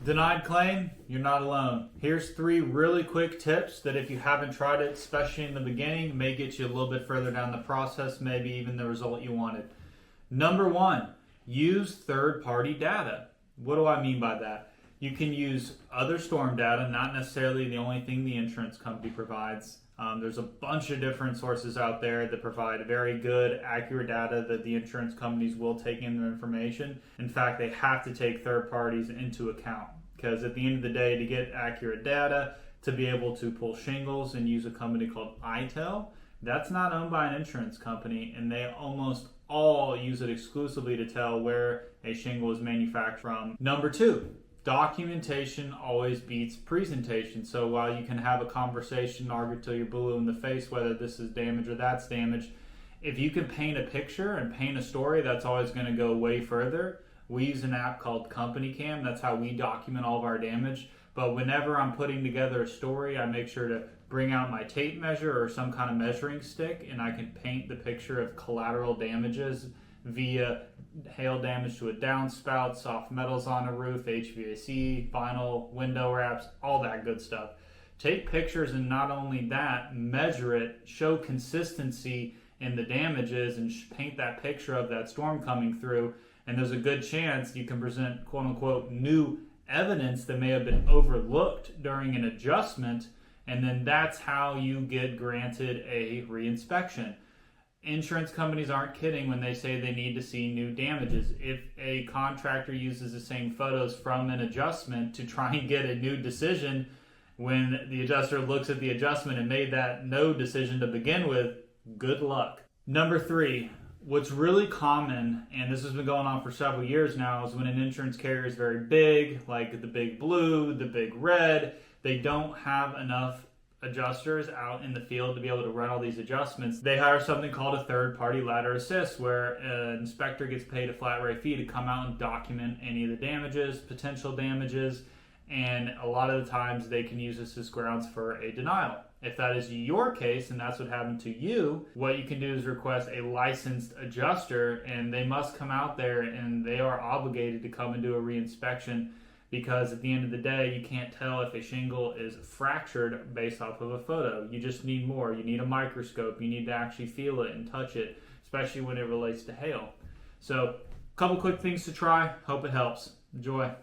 Denied claim, you're not alone. Here's 3 really quick tips that if you haven't tried it, especially in the beginning, may get you a little bit further down the process, maybe even the result you wanted. Number 1, use third-party data. What do I mean by that? You can use other storm data, not necessarily the only thing the insurance company provides. There's a bunch of different sources out there that provide very good, accurate data that the insurance companies will take in their information. In fact, they have to take third parties into account because at the end of the day, to get accurate data, to be able to pull shingles and use a company called ITEL, that's not owned by an insurance company, and they almost all use it exclusively to tell where a shingle is manufactured from. Number 2, documentation always beats presentation. So while you can have a conversation, argue till you're blue in the face whether this is damage or that's damage, if you can paint a picture and paint a story, that's always going to go way further. We use an app called Company Cam. That's how we document all of our damage. But whenever I'm putting together a story, I make sure to bring out my tape measure or some kind of measuring stick, and I can paint the picture of collateral damages via hail damage to a downspout, soft metals on a roof, HVAC, vinyl, window wraps, all that good stuff. Take pictures, and not only that, measure it, show consistency in the damages, and paint that picture of that storm coming through, and there's a good chance you can present quote-unquote new evidence that may have been overlooked during an adjustment, and then that's how you get granted a reinspection. Insurance companies aren't kidding when they say they need to see new damages. If a contractor uses the same photos from an adjustment to try and get a new decision, when the adjuster looks at the adjustment and made that no decision to begin with, good luck. Number 3, what's really common, and this has been going on for several years now, is when an insurance carrier is very big, like the Big Blue, the Big Red, they don't have enough adjusters out in the field to be able to run all these adjustments. They hire something called a third-party ladder assist, where an inspector gets paid a flat rate fee to come out and document any of the damages, potential damages, and a lot of the times they can use this as grounds for a denial. If that is your case and that's what happened to you, what you can do is request a licensed adjuster, and they must come out there and they are obligated to come and do a reinspection, because at the end of the day, you can't tell if a shingle is fractured based off of a photo. You just need more. You need a microscope. You need to actually feel it and touch it, especially when it relates to hail. So, a couple quick things to try. Hope it helps. Enjoy.